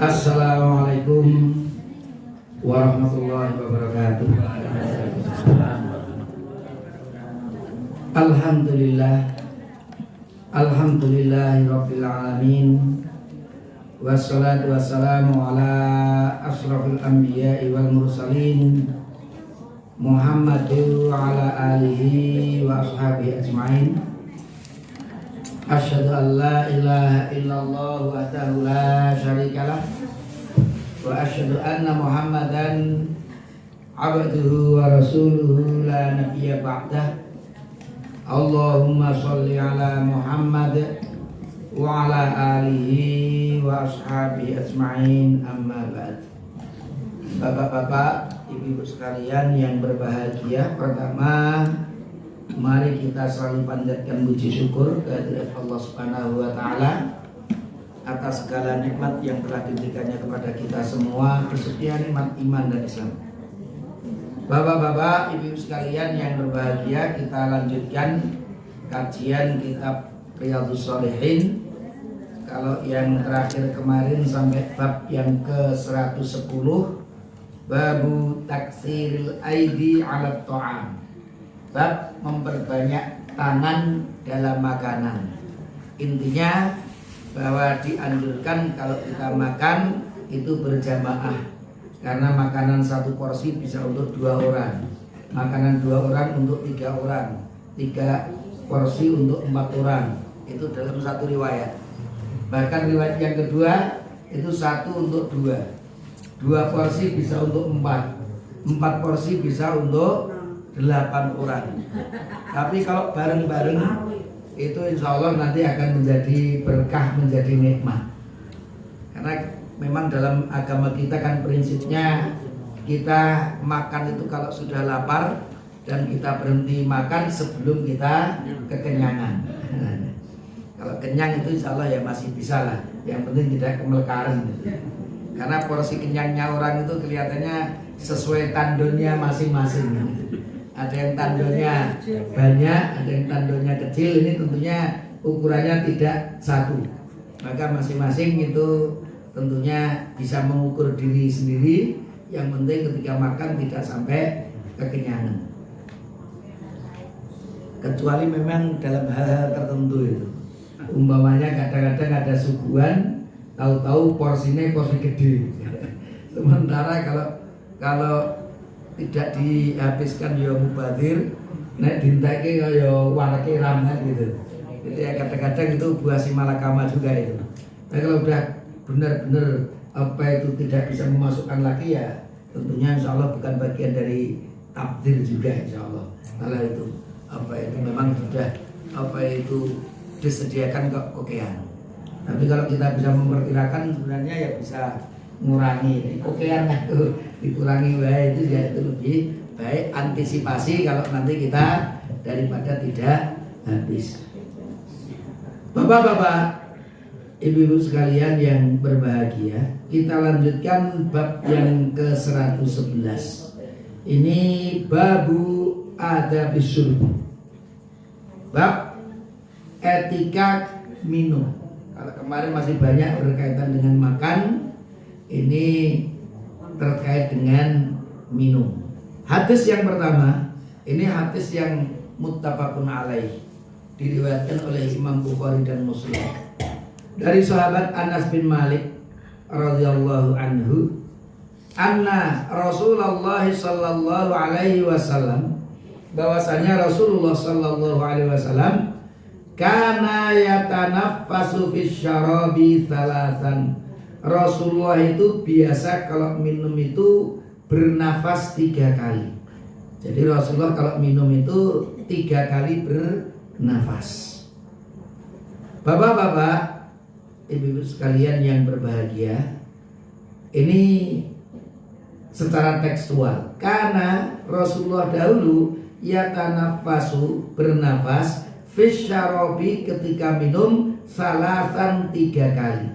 Assalamualaikum warahmatullahi wabarakatuh. Alhamdulillahirabbil alamin. Wassalatu wassalamu ala asrofil anbiya'i wal mursalin Muhammadin wa ala alihi wa ashabihi ajma'in. Asyhadu an la ilaha illallah wahdahu la syarikalah wa asyhadu anna Muhammadan abduhu wa rasuluhu la nabiyya ba'dah. Allahumma sholli ala Muhammad wa ala alihi wa ashabihi ajma'in, amma ba'd. Bapak-bapak, ibu-ibu sekalian yang berbahagia, pertama mari kita selalu panjatkan puji syukur kehadirat Allah Subhanahu wa taala atas segala nikmat yang telah diberikannya kepada kita semua, khususnya nikmat iman dan Islam. Bapak-bapak, ibu-ibu sekalian yang berbahagia, kita lanjutkan kajian kitab Riyadhus Shalihin. Kalau yang terakhir kemarin sampai bab yang ke-110, babu taksiril aidi 'ala ta'am. Bab memperbanyak tangan dalam makanan. Intinya bahwa dianjurkan kalau kita makan itu berjamaah, karena makanan satu porsi bisa untuk 2 orang, makanan 2 orang untuk 3 orang, 3 porsi untuk 4 orang. Itu dalam satu riwayat. Bahkan riwayat yang kedua itu 1 untuk 2, 2 porsi bisa untuk 4, 4 porsi bisa untuk 8 orang. Tapi kalau bareng-bareng itu insya Allah nanti akan menjadi berkah, menjadi nikmat. Karena memang dalam agama kita kan prinsipnya kita makan itu kalau sudah lapar, dan kita berhenti makan sebelum kita kekenyangan. Kalau kenyang itu insya Allah ya masih bisa lah, yang penting tidak kemelekaran. Karena porsi kenyangnya orang itu kelihatannya sesuai tandonnya masing-masing. Ada yang tandonnya banyak, ada yang tandonnya kecil. Ini tentunya ukurannya tidak satu. Maka masing-masing itu tentunya bisa mengukur diri sendiri. Yang penting ketika makan tidak sampai kekenyangan. Kecuali memang dalam hal-hal tertentu itu. Umpamanya kadang-kadang ada suguhan, tahu-tahu porsinya porsi gede. Sementara kalau tidak dihabiskan ya mubadzir, nek dinteke kaya warake ramen gitu. Jadi ya kadang-kadang itu buah si malakama juga itu. Tapi kalau udah benar-benar apa itu tidak bisa memasukkan lagi, ya tentunya insya Allah bukan bagian dari takdir juga insya Allah. Kalau itu apa itu memang sudah apa itu disediakan kok kokean. Tapi kalau kita bisa memperkirakan sebenarnya ya bisa mengurangi kokean itu, dikurangi wae itu ya itu lebih baik, antisipasi kalau nanti kita daripada tidak habis. Bapak-bapak, ibu-ibu sekalian yang berbahagia, kita lanjutkan bab yang ke-111. Ini babu adabis syurb. Bab etika minum. Kalau kemarin masih banyak berkaitan dengan makan, ini terkait dengan minum. Hadis yang pertama, ini hadis yang muttafaqun alaih, diriwayatkan oleh Imam Bukhari dan Muslim. Dari sahabat Anas bin Malik radhiyallahu anhu, anna Rasulullah sallallahu alaihi wasallam, bahwasanya Rasulullah sallallahu alaihi wasallam kana yatanaffasu fis syarabi thalathan. Rasulullah itu biasa kalau minum itu bernafas 3 kali. Jadi Rasulullah kalau minum itu 3 kali bernafas. Bapak-bapak, ibu-ibu sekalian yang berbahagia, ini secara tekstual. Karena Rasulullah dahulu yatanaffasu bernafas fisyarabi ketika minum salasan 3 kali.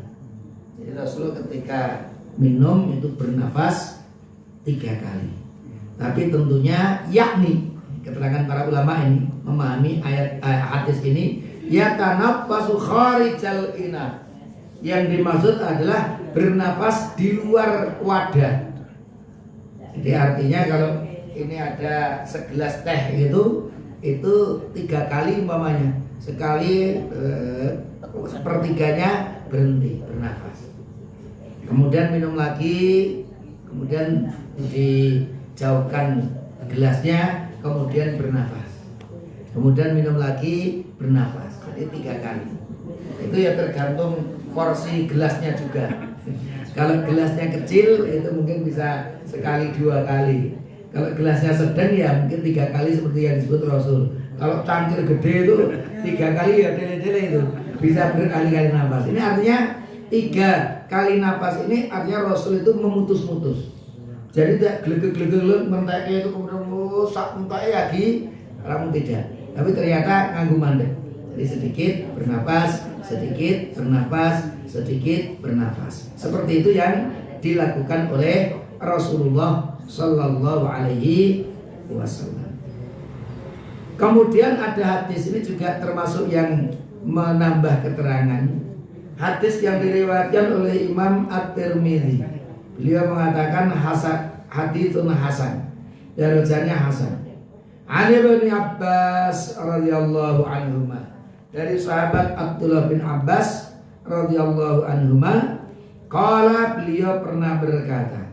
Jadi Rasulullah ketika minum itu bernafas 3 kali. Tapi tentunya yakni keterangan para ulama ini memahami ayat hadis ini, yatanaffasu kharijal ina. Yang dimaksud adalah bernafas di luar wadah. Jadi artinya kalau ini ada segelas teh itu 3 kali umpamanya. Sekali sepertiganya berhenti bernafas. Kemudian minum lagi, kemudian dijauhkan gelasnya, kemudian bernafas. Kemudian minum lagi, bernafas. Jadi 3 kali. Itu ya tergantung porsi gelasnya juga. Kalau gelasnya kecil itu mungkin bisa sekali 2 kali. Kalau gelasnya sedang ya mungkin 3 kali seperti yang disebut Rasul. Kalau cangkir gede itu 3 kali ya dele-dele itu bisa berkali-kali nafas. Ini artinya 3 kali nafas ini artinya Rasul itu memutus-mutus. Jadi tidak gelegek-gelegek menteknya itu kemudian sak menteknya lagi, namun tidak. Tapi ternyata nganggu mandek. Jadi sedikit bernafas, sedikit bernafas, sedikit bernafas. Seperti itu yang dilakukan oleh Rasulullah Sallallahu Alaihi Wasallam. Kemudian ada hadis ini juga termasuk yang menambah keterangan. Hadis yang diriwayatkan oleh Imam At-Tirmidzi. Beliau mengatakan haditsun hasan. Darajatnya hasan. Ali bin Abbas radhiyallahu anhuma. Dari sahabat Abdullah bin Abbas radhiyallahu anhuma, qala beliau pernah berkata,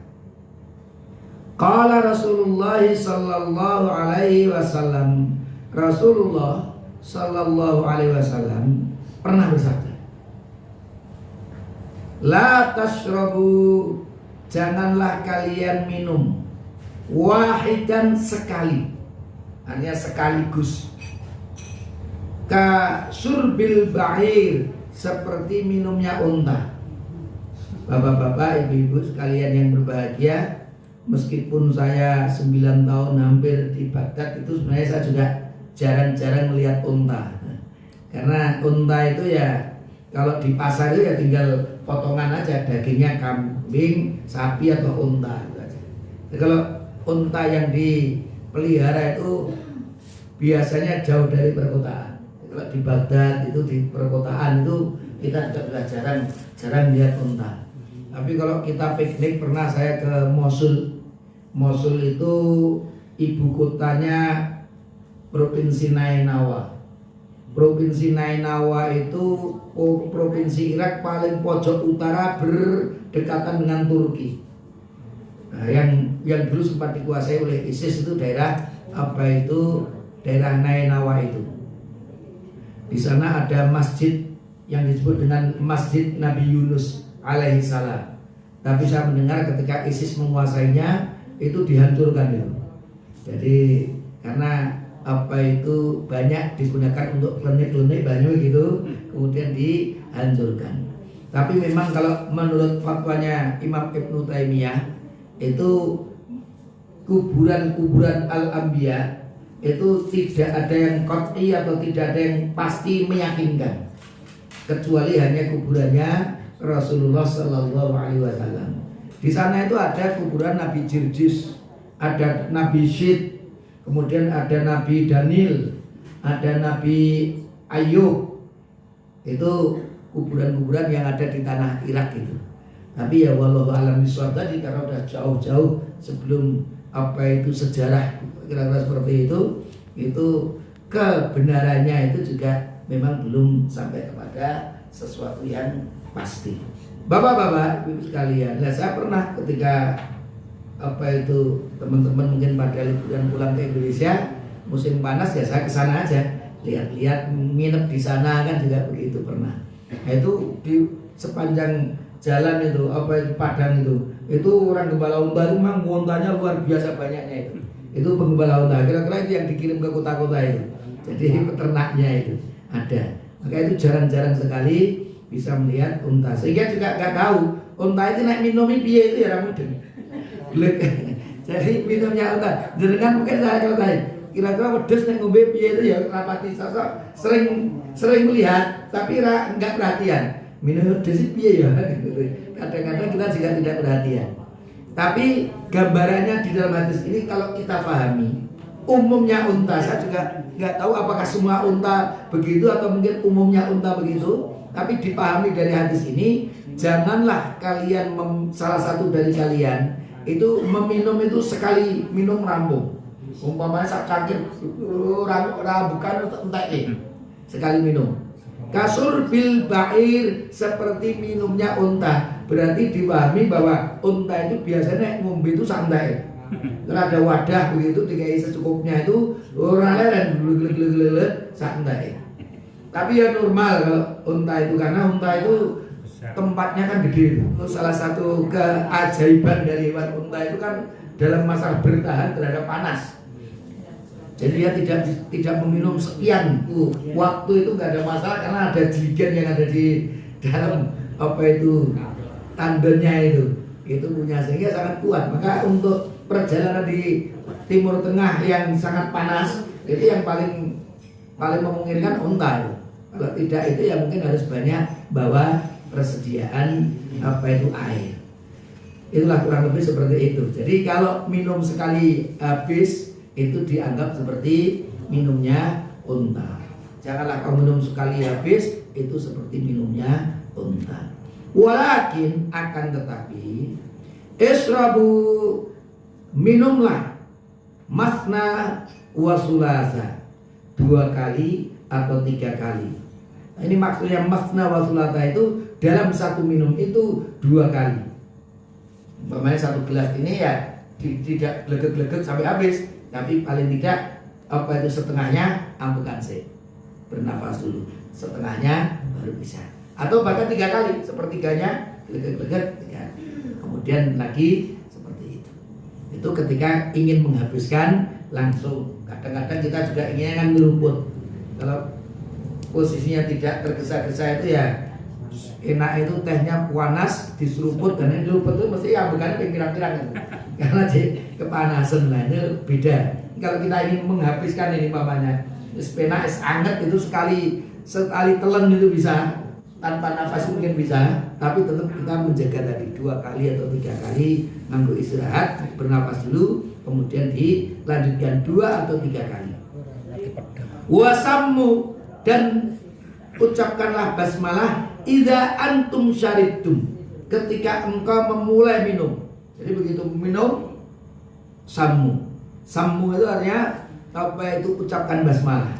qala Rasulullah sallallahu alaihi wasallam, Rasulullah sallallahu alaihi wasallam pernah bersabda, la tashrabu, janganlah kalian minum, wahidan sekali, artinya sekaligus, ka surbil ba'ir, seperti minumnya unta. Bapak-bapak, ibu-ibu sekalian yang berbahagia, meskipun saya 9 tahun hampir di Baghdad, itu sebenarnya saya juga jarang-jarang melihat unta. Karena unta itu ya kalau di pasar itu ya tinggal potongan aja, dagingnya kambing, sapi atau unta itu aja. Jadi kalau unta yang dipelihara itu biasanya jauh dari perkotaan. Kalau di Baghdad itu, di perkotaan itu kita juga jarang lihat unta. Tapi kalau kita piknik, pernah saya ke Mosul. Mosul itu ibu kotanya Provinsi Nainawa. Provinsi Nainawa itu provinsi Irak paling pojok utara berdekatan dengan Turki. Nah, yang dulu sempat dikuasai oleh ISIS itu daerah daerah Nainawa itu. Di sana ada masjid yang disebut dengan Masjid Nabi Yunus alaihi salam. Tapi saya mendengar ketika ISIS menguasainya itu dihancurkan itu. Jadi karena banyak digunakan untuk klinik-klinik banyak gitu, kemudian dihancurkan. Tapi memang kalau menurut fatwanya Imam Ibnu Taimiyah itu kuburan al-anbiya itu tidak ada yang qat'i atau tidak ada yang pasti meyakinkan, kecuali hanya kuburannya Rasulullah Sallallahu Alaihi Wasallam. Di sana itu ada kuburan Nabi Jirjis, ada Nabi Syed, kemudian ada Nabi Daniel, ada Nabi Ayub. Itu kuburan-kuburan yang ada di tanah Irak itu. Tapi ya wallahu a'lam bishawab tadi, karena udah jauh-jauh sebelum sejarah kira-kira seperti itu kebenarannya itu juga memang belum sampai kepada sesuatu yang pasti. Bapak-bapak, ibu sekalian, saya pernah ketika teman-teman mungkin pada liburan pulang ke Indonesia musim panas, ya saya ke sana aja lihat-lihat, nginep di sana kan juga begitu pernah. Nah, itu di sepanjang jalan itu Padang itu orang gembala unta itu memang untanya luar biasa banyaknya itu. Itu penggembala unta, kira-kira itu yang dikirim ke kota-kota itu. Jadi peternaknya itu ada. Maka itu jarang-jarang sekali bisa melihat unta. Sehingga juga nggak tahu unta itu naik minum piye itu ya ramudeng. Jadi minumnya unta. Jenengan mungkin saya ceritain. Kira-kira wedhus nek ngombe piye itu ya rapati sosok sering melihat tapi nggak perhatian. Minum wedhus piye ya. Kadang-kadang kita juga tidak perhatian. Tapi gambarannya di dalam hadis ini kalau kita pahami, umumnya unta, saya juga nggak tahu apakah semua unta begitu atau mungkin umumnya unta begitu. Tapi dipahami dari hadis ini, janganlah kalian salah satu dari kalian itu meminum itu sekali minum rampung. Umpamanya sak cangkir bukan entek sekali minum. Kasur bil ba'ir, seperti minumnya unta. Berarti dipahami bahwa unta itu biasanya ngombe itu santai. Kalau ada wadah begitu dikai secukupnya itu orang leren glek santai. Tapi ya normal kalau unta itu, karena unta itu tempatnya kan gede. Salah satu keajaiban dari hewan unta itu kan dalam masalah bertahan terhadap panas. Jadi dia tidak meminum sekian waktu itu nggak ada masalah, karena ada jeligen yang ada di dalam tandanya itu punya, sehingga sangat kuat. Maka untuk perjalanan di Timur Tengah yang sangat panas itu yang paling memungkinkan unta itu. Kalau tidak itu ya mungkin harus banyak bawa persediaan air. Itulah kurang lebih seperti itu. Jadi kalau minum sekali habis itu dianggap seperti minumnya unta. Janganlah kau minum sekali habis, itu seperti minumnya unta. Walakin akan tetapi israbu, minumlah masna wa sulasa, 2 kali atau 3 kali. Nah, ini maksudnya masna wa sulasa itu dalam satu minum itu 2 kali. Umpamanya 1 gelas ini ya tidak glegek-glegek sampai habis, tapi paling tidak setengahnya ambekan sih, bernafas dulu, setengahnya baru bisa. Atau bahkan 3 kali, sepertiganya glegek-glegek ya. Kemudian lagi seperti itu. Itu ketika ingin menghabiskan langsung. Kadang-kadang kita juga ingin kan merumput. Kalau posisinya tidak tergesa-gesa itu ya enak, itu tehnya panas diseruput, dan ini seruput itu mesti ambekannya pirang-pirang gitu. Karena kepanasan lah, itu beda. Kalau kita ingin menghabiskan ini mamanya pena es anget itu sekali telan itu bisa, tanpa nafas mungkin bisa, tapi tetap kita menjaga tadi 2 kali atau 3 kali nganggo istirahat, bernafas dulu, kemudian dilanjutkan 2 atau 3 kali. Wasammu, dan ucapkanlah basmalah idza antum syaribtum, ketika engkau memulai minum. Jadi begitu minum sammu itu artinya ucapkan basmalah.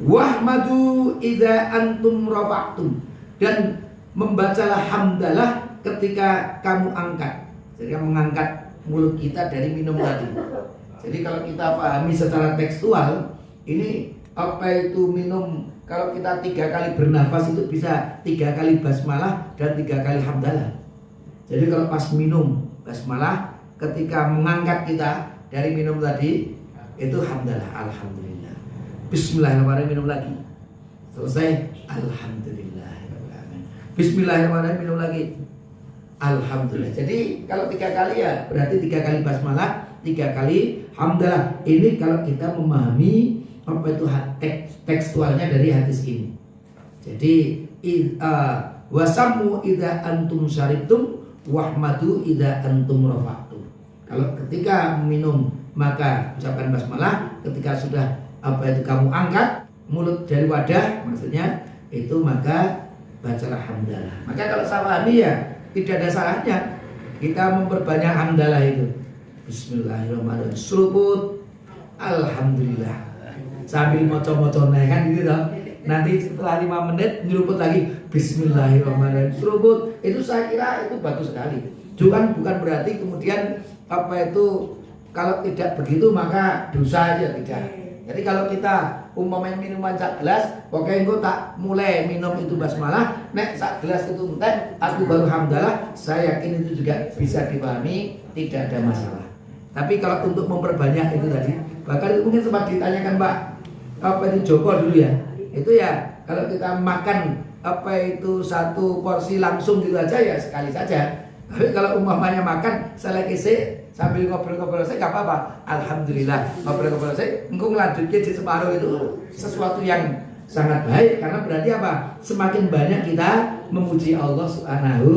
Wahmadu idza antum rafa'tum, dan membacalah hamdalah ketika kamu angkat. Jadi mengangkat mulut kita dari minum tadi. Jadi kalau kita pahami secara tekstual, ini minum, kalau kita 3 kali bernafas itu bisa 3 kali basmalah dan 3 kali hamdalah. Jadi kalau pas minum basmalah, ketika mengangkat kita dari minum tadi itu hamdalah, alhamdulillah, bismillahirrahmanirrahim, minum lagi, selesai alhamdulillah, bismillahirrahmanirrahim, minum lagi, alhamdulillah. Jadi kalau 3 kali ya berarti 3 kali basmalah, 3 kali hamdalah. Ini kalau kita memahami tekstualnya dari hadis ini. Jadi wasammu idza antum syaribtum wahmadu idza antum rafa'tum. Kalau ketika minum maka ucapkan basmalah, ketika sudah kamu angkat mulut dari wadah maksudnya itu maka bacalah hamdalah. Maka kalau sawani ya tidak ada salahnya kita memperbanyak hamdalah itu. Bismillahirrahmanirrahim, seruput alhamdulillah, sambil moco-moco kan gitu toh. Nanti setelah 5 menit nyeruput lagi bismillahirrahmanirrahim, seruput. Itu saya kira itu bagus sekali. Bukan berarti kemudian kalau tidak begitu maka dosa aja, tidak. Jadi kalau kita umpamanya minuman sak gelas, pokoknya engko tak mulai minum itu basmalah, nek sak gelas itu entek, aku baru hamdalah, saya yakin itu juga bisa dipahami, tidak ada masalah. Tapi kalau untuk memperbanyak itu tadi, bahkan itu mungkin sempat ditanyakan Pak Joko dulu ya. Itu ya kalau kita makan satu porsi langsung gitu aja ya sekali saja. Tapi kalau umpamanya makan selagi sambil ngobrol-ngobrol saya nggak apa-apa. Alhamdulillah ngobrol-ngobrol saya, engkau ngelanjutkan di separuh itu sesuatu yang sangat baik, karena berarti apa? Semakin banyak kita memuji Allah Subhanahu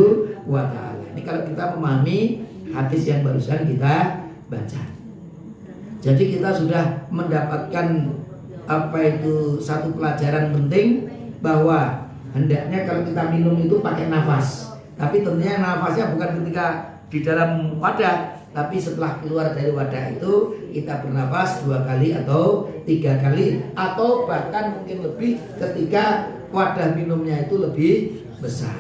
wa Ta'ala. Ini kalau kita memahami hadis yang barusan kita baca. Jadi kita sudah mendapatkan satu pelajaran penting, bahwa hendaknya kalau kita minum itu pakai nafas. Tapi tentunya nafasnya bukan ketika di dalam wadah, tapi setelah keluar dari wadah itu kita bernafas 2 kali atau 3 kali, atau bahkan mungkin lebih ketika wadah minumnya itu lebih besar.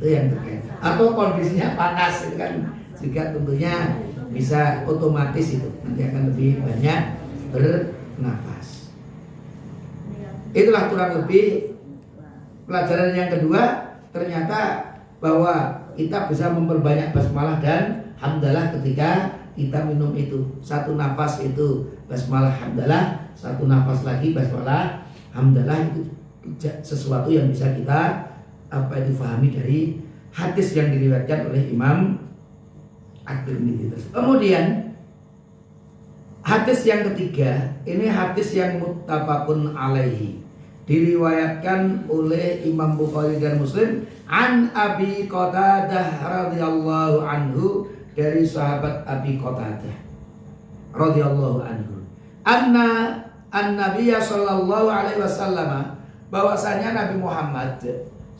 Itu yang terkait. Atau kondisinya panas itu kan juga tentunya bisa otomatis itu nanti akan lebih banyak bernafas. Itulah kurang lebih pelajaran yang kedua. Ternyata bahwa kita bisa memperbanyak basmalah dan hamdalah ketika kita minum itu. Satu nafas itu basmalah hamdalah, satu nafas lagi basmalah hamdalah. Itu sesuatu yang bisa kita difahami dari hadis yang diriwayatkan oleh Imam At-Tirmidzi. Kemudian hadis yang ketiga, ini hadis yang muttafaqun alaihi, diriwayatkan oleh Imam Bukhari dan Muslim an Abi Qatadah radhiyallahu anhu, dari sahabat Abi Qatadah radhiyallahu anhu, anna an-nabiyya sallallahu alaihi wasallam, bahwasanya Nabi Muhammad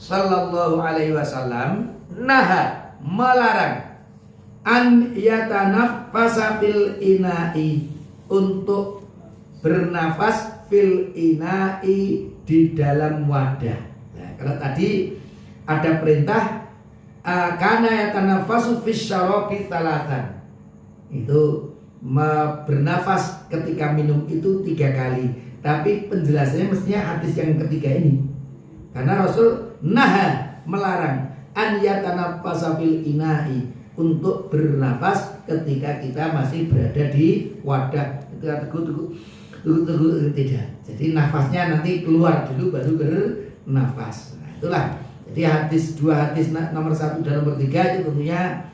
sallallahu alaihi wasallam naha, melarang, an yatanaffasa fil ina'i, untuk bernafas fil ina'i, di dalam wadah. Nah, kalau tadi ada perintah kana yatanaffasu fis syarabi thalathan, itu bernafas ketika minum itu 3 kali. Tapi penjelasannya mestinya hadis yang ketiga ini, karena Rasul naha, melarang, an yatanaffasa fil ina'i, untuk bernafas ketika kita masih berada di wadah. Itu tunggu tidak. Jadi nafasnya nanti keluar dulu baru bernafas. Nah, itulah. Jadi dua hadis nomor 1 dan nomor 3 itu tentunya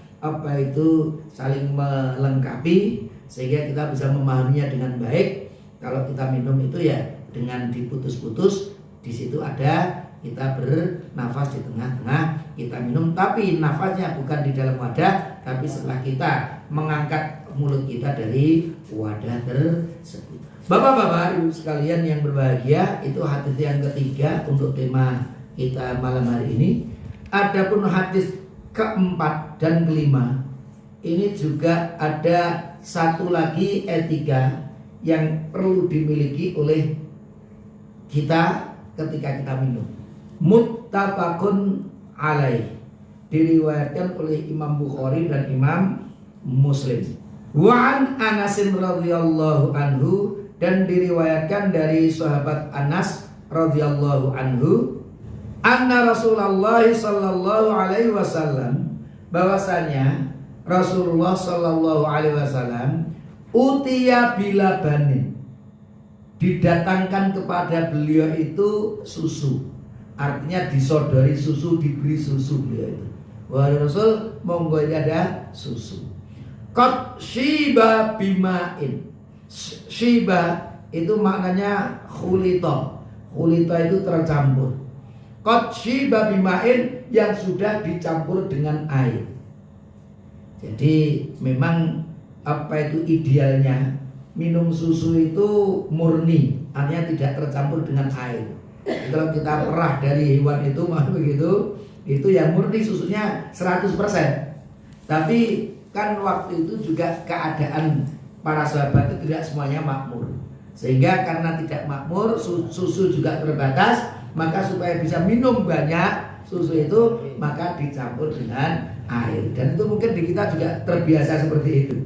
itu saling melengkapi sehingga kita bisa memahaminya dengan baik. Kalau kita minum itu ya dengan diputus-putus, di situ ada kita bernafas di tengah-tengah kita minum, tapi nafasnya bukan di dalam wadah, tapi setelah kita mengangkat mulut kita dari wadah tersebut. Bapak-bapak, ibu sekalian yang berbahagia, itu hadis yang ketiga untuk tema kita malam hari ini. Adapun hadis keempat dan kelima, ini juga ada satu lagi etika yang perlu dimiliki oleh kita ketika kita minum. Muttafaqun alaih, diriwayatkan oleh Imam Bukhari dan Imam Muslim. Wa an Anas radhiyallahu anhu, dan diriwayatkan dari sahabat Anas radhiyallahu anhu, anna Rasulullah sallallahu alaihi wasallam, bahwasanya Rasulullah sallallahu alaihi wasallam utiya bilabanin, didatangkan kepada beliau itu susu. Artinya disodori susu, diberi susu beliau itu. Wahai Rasul, monggo ini ada susu. Qad shiba bimain. Shiba itu maknanya khulita. Khulita itu tercampur. Qad shiba bimain, yang sudah dicampur dengan air. Jadi memang itu idealnya minum susu itu murni, artinya tidak tercampur dengan air. Kalau kita perah dari hewan itu maka begitu, itu yang murni susunya 100%. Tapi kan waktu itu juga keadaan para sahabat itu tidak semuanya makmur, sehingga karena tidak makmur, susu juga terbatas, maka supaya bisa minum banyak susu itu maka dicampur dengan air. Dan itu mungkin di kita juga terbiasa seperti itu.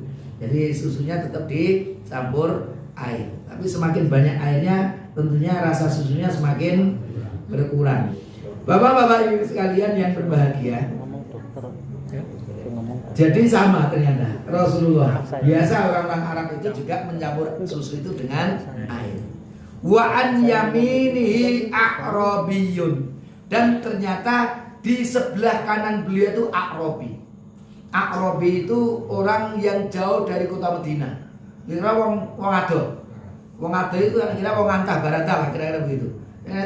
Jadi susunya tetap dicampur air. Tapi semakin banyak airnya, tentunya rasa susunya semakin berkurang. Bapak-bapak ibu sekalian yang berbahagia, jadi sama ternyata Rasulullah. Biasa orang-orang Arab itu juga mencampur susu itu dengan air. Wa an yaminihi a'rabiyun, dan ternyata di sebelah kanan beliau itu A'rabi. A'rabi itu orang yang jauh dari kota Madinah. Kira wong ado. Wong ado itu kira wong antah barata lah, kira-kira begitu.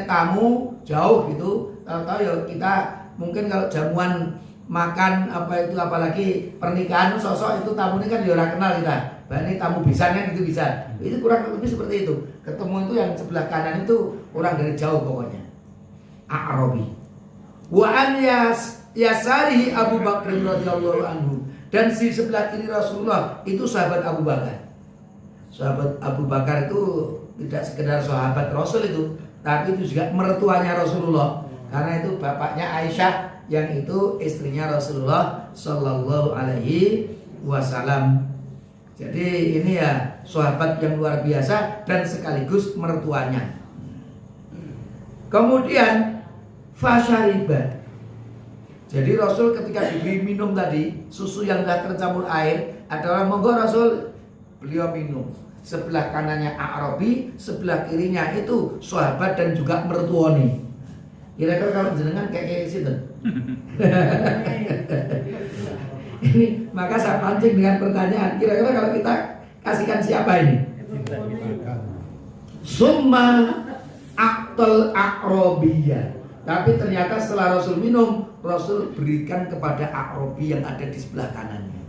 Tamu jauh gitu. Tahu-tahu ya kita mungkin kalau jamuan makan apalagi pernikahan sosok itu tamunya kan ya ora kenal kita. Bah ini tamu bisa kan gitu bisa. Itu kurang lebih seperti itu. Ketemu itu yang sebelah kanan itu orang dari jauh pokoknya. A'rabi. Wa an yasarihi Abu Bakar radhiyallahu anhu, dan di sebelah kiri Rasulullah itu sahabat Abu Bakar. Sahabat Abu Bakar itu tidak sekedar sahabat Rasul itu, tapi itu juga mertuanya Rasulullah, karena itu bapaknya Aisyah yang itu istrinya Rasulullah Sallallahu Alaihi Wasallam. Jadi ini ya sahabat yang luar biasa dan sekaligus mertuanya. Kemudian fasyariba. Jadi Rasul ketika diberi minum tadi susu yang sudah tercampur air, ada orang monggo Rasul, beliau minum. Sebelah kanannya Arabi, sebelah kirinya itu sahabat dan juga mertuane. Kira-kira kalau jenengan kayak situ. Ini maka saya pancing dengan pertanyaan, kira-kira kalau kita kasihkan siapa ini? Summa aktal A'rabiyah. Tapi ternyata setelah Rasul minum, Rasul berikan kepada A'rabi yang ada di sebelah kanannya,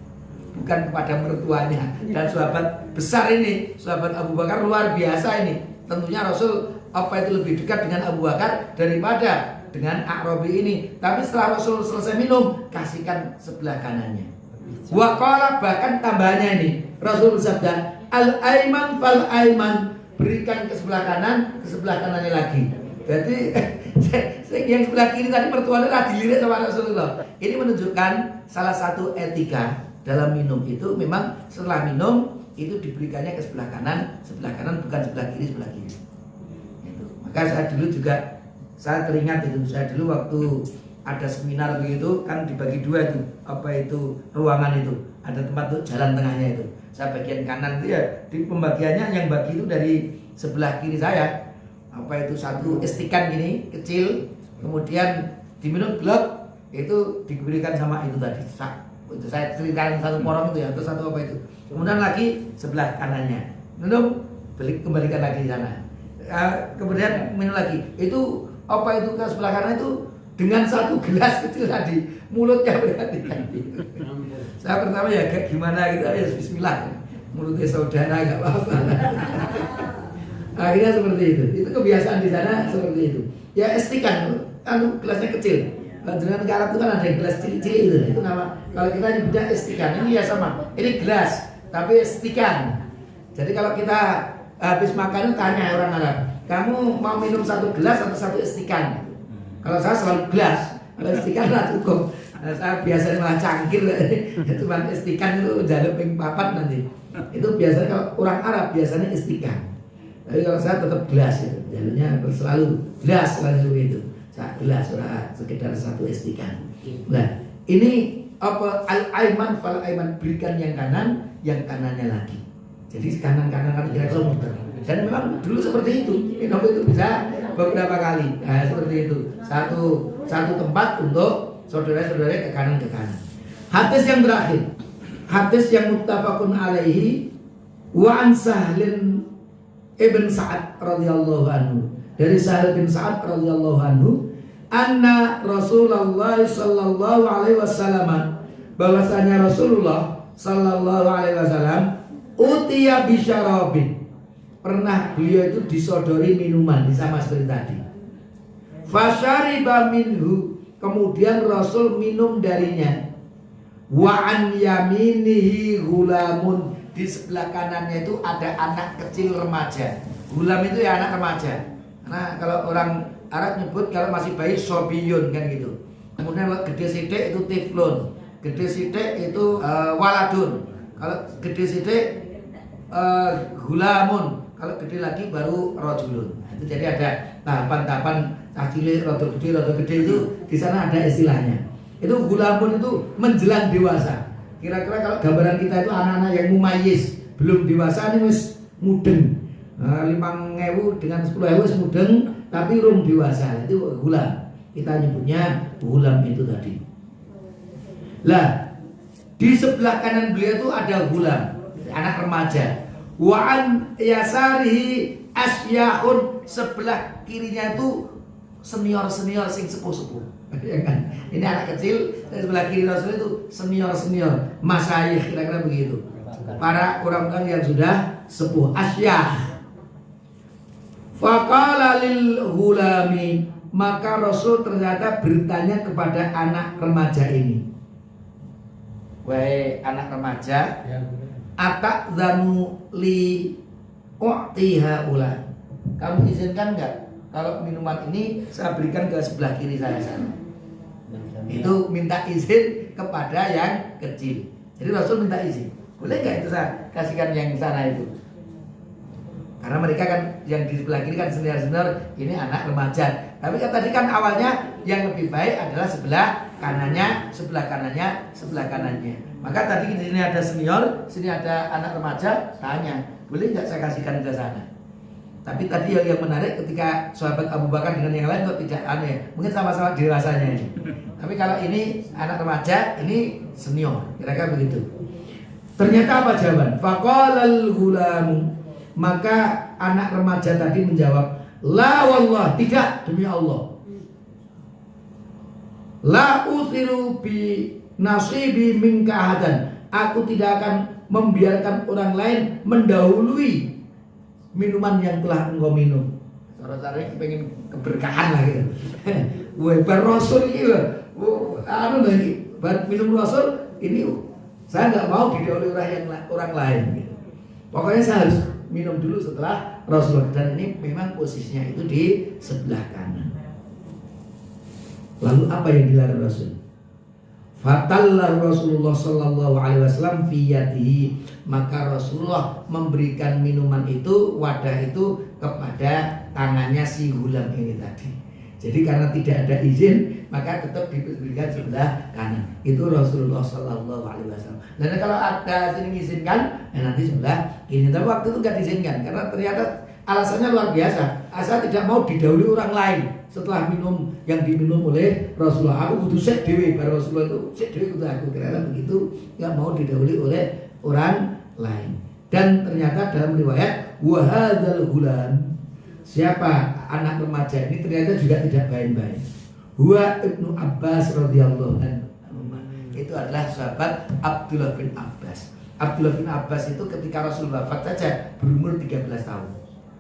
bukan kepada mertuanya. Dan sahabat besar ini, sahabat Abu Bakar luar biasa ini. Tentunya Rasul apa itu lebih dekat dengan Abu Bakar daripada dengan A'rabi ini. Tapi setelah Rasul selesai minum, kasihkan sebelah kanannya. Wa qala, bahkan tambahannya ini, Rasul bersabda, al-aiman fal aiman, berikan ke sebelah kanannya lagi. Jadi yang sebelah kiri tadi mertuanya dilirik sama Rasulullah. Ini menunjukkan salah satu etika dalam minum itu, memang setelah minum itu diberikannya ke sebelah kanan bukan sebelah kiri. Itu. Maka saya dulu juga teringat itu, saya dulu waktu ada seminar begitu kan dibagi dua itu, apa itu ruangan itu, ada tempat tuh jalan tengahnya itu. Saya bagian kanan itu ya, di pembagiannya yang bagi itu dari sebelah kiri saya, apa itu satu estikan gini kecil, kemudian diminum glok, itu diberikan sama itu tadi. Itu saya ceritakan satu porong itu ya, atau satu apa itu. Kemudian lagi sebelah kanannya minum, kembalikan lagi di sana. Kemudian minum lagi. Itu apa itu ke sebelah kanan itu dengan satu gelas kecil tadi, mulutnya berhati. Saya pertama ya kayak gimana gitu, ya bismillah, mulutnya saudara nggak apa-apa. Akhirnya seperti itu kebiasaan di sana seperti itu. Ya estikan, gelasnya kecil. Kalau dengan negara itu kan ada gelas cilik-cilik itu nama. Kalau kita nyebutnya estikan, ini ya sama. Ini gelas, tapi estikan. Jadi kalau kita habis makan tanya orang Arab, kamu mau minum satu gelas atau satu estikan? Kalau saya selalu gelas, kalau estikan lah cukup. Saya biasanya malah cangkir, cuma estikan itu jalur ping papat nanti. Itu biasanya kalau orang Arab biasanya estikan. Tapi kalau saya tetap gelas itu, jalurnya selalu gelas selalu itu. Saya gelas, sekedar satu estikan. Nah, ini apa al-aiman fal aiman, berikan yang kanan, yang kanannya lagi. Jadi kanan kira-kira muter. Dan memang dulu seperti itu. Minum itu bisa beberapa kali. Nah, seperti itu. Satu tempat untuk saudara-saudara ke kanan. Hadis yang terakhir. Hadis yang muttafaqun alaihi wa an Sahlin ibn Sa'ad radhiyallahu anhu. Dari Sahal bin Sa'ad radhiyallahu anhu, anna Rasulullah sallallahu alaihi wasallam, bahwasanya Rasulullah sallallahu alaihi wasallam utiya bisyarabin, pernah beliau itu disodori minuman sama seperti tadi. Fasyariba minhu, kemudian Rasul minum darinya. Wa an yaminihi gulamun, di sebelah kanannya itu ada anak kecil remaja. Gulam itu ya anak remaja. Nah kalau orang Arab nyebut kalau masih bayi sobiyun kan gitu. Kemudian kalau gede sidik itu tiflun, gede sidik itu waladun. Kalau gede sidik gulamun, kalau gede lagi baru rojulun. Itu jadi ada tahapan-tahapan cilik, rodo gede itu di sana ada istilahnya. Itu gulamun itu menjelang dewasa. Kira-kira kalau gambaran kita itu anak-anak yang mumayyiz, belum dewasa ini wis mudeng. 5.000 dengan 10.000 wis mudeng, tapi rum dewasa, itu gulam. Kita nyebutnya gulam itu tadi. Lah, di sebelah kanan beliau itu ada gulam, anak remaja. Wa an yasarihi asyahun, sebelah kirinya itu senior-senior sing sepuh-sepuh. Ya kan? Ini anak kecil, dan sebelah kiri Rasul itu senior-senior, masyayikh, kira-kira begitu. Para orang-orang yang sudah sepuh, asyah. Faqala lil ghulami, maka Rasul ternyata bertanya kepada anak remaja ini, wahai anak remaja, atadzanu li u'tiha ula, kamu izinkan enggak kalau minuman ini saya berikan ke sebelah kiri saya sana? Itu minta izin kepada yang kecil. Jadi Rasul minta izin, boleh nggak itu saya kasihkan yang sana itu? Karena mereka kan yang di sebelah kiri kan senior-senior, ini anak remaja. Tapi kan tadi kan awalnya yang lebih baik adalah sebelah kanannya, sebelah kanannya, sebelah kanannya. Maka tadi di sini ada senior, sini ada anak remaja, tanya, boleh nggak saya kasihkan ke sana? Tapi tadi yang menarik ketika sahabat Abu Bakar dengan yang lain kok tidak aneh, mungkin sama-sama dewasanya ini. Tapi kalau ini anak remaja, ini senior, kira-kira begitu. Ternyata apa jawaban? Faqalal gulamu, maka anak remaja tadi menjawab, la wallah, tidak, demi Allah. La uthiru bi nasibi minka ahadan, aku tidak akan membiarkan orang lain mendahului minuman yang telah engkau minum. Cara-caranya pengen keberkahan lah gitu. Wah, bar Rasul ini anu lagi, bar minum Rasul ini saya nggak mau didahului orang lain gitu. Pokoknya saya harus minum dulu setelah Rasulullah, dan ini memang posisinya itu di sebelah kanan. Lalu apa yang dilarang Rasul? Fatallah Rasulullah sallallahu alaihi wasallam fi yadihi, maka Rasulullah memberikan minuman itu, wadah itu kepada tangannya si gulam ini tadi. Jadi karena tidak ada izin, maka tetap diberikan sebelah kanan. Itu Rasulullah sallallahu alaihi wasallam. Dan kalau ada sini mengizinkan, nanti sebelah kiri. Tapi waktu itu nggak diizinkan karena ternyata alasannya luar biasa. Asal tidak mau didahului orang lain setelah minum yang diminum oleh Rasulullah. Aku butuh sek dewi, baru Rasulullah itu sek dewi kudu aku, kira begitu, nggak mau didahului oleh orang lain. Dan ternyata dalam riwayat wahadzal gulam, siapa anak remaja ini ternyata juga tidak main-main. Huwa Ibnu Abbas radhiyallahu anhu. Itu adalah sahabat Abdullah bin Abbas. Abdullah bin Abbas itu ketika Rasul wafat saja berumur 13 tahun.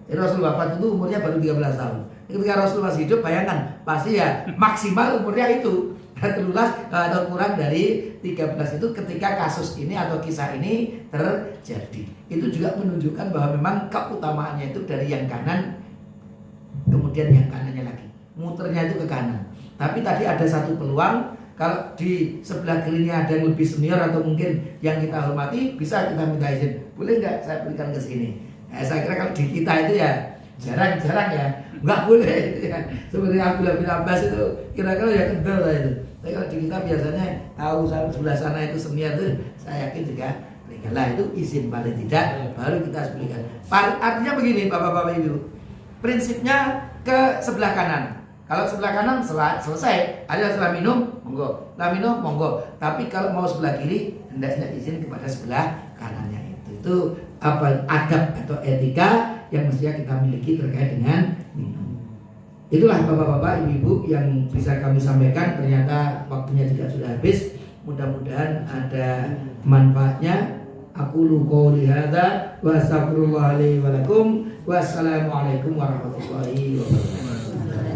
Jadi Rasul wafat itu umurnya baru 13 tahun. Ketika Rasul masih hidup, bayangkan pasti ya maksimal umurnya itu 13 atau kurang dari 13 itu ketika kasus ini atau kisah ini terjadi. Itu juga menunjukkan bahwa memang keutamaannya itu dari yang kanan kemudian yang kanannya lagi, muternya itu ke kanan. Tapi tadi ada satu peluang, kalau di sebelah kirinya ada yang lebih senior atau mungkin yang kita hormati, bisa kita minta izin, boleh nggak saya berikan ke sini? Saya kira kalau di kita itu ya jarang-jarang ya, nggak boleh ya. Seperti Abdullah bin Abbas itu kira-kira ya kendor lah itu. Tapi kalau di kita biasanya tahu sebelah sana itu senior itu, saya yakin juga berikan lah, itu izin paling tidak, baru kita berikan. Artinya begini Bapak-Bapak Ibu, prinsipnya ke sebelah kanan. Kalau sebelah kanan selesai, ada setelah minum, monggo. Setelah minum, monggo. Tapi kalau mau sebelah kiri, hendaknya izin kepada sebelah kanannya itu. Itu apa adab atau etika yang mestinya kita miliki terkait dengan minum. Itulah Bapak-bapak, Ibu-ibu yang bisa kami sampaikan. Ternyata waktunya juga sudah habis. Mudah-mudahan ada manfaatnya. Aku qouli hadza wa astaghfirullah li wa lakum. Wassalamualaikum warahmatullahi wabarakatuh.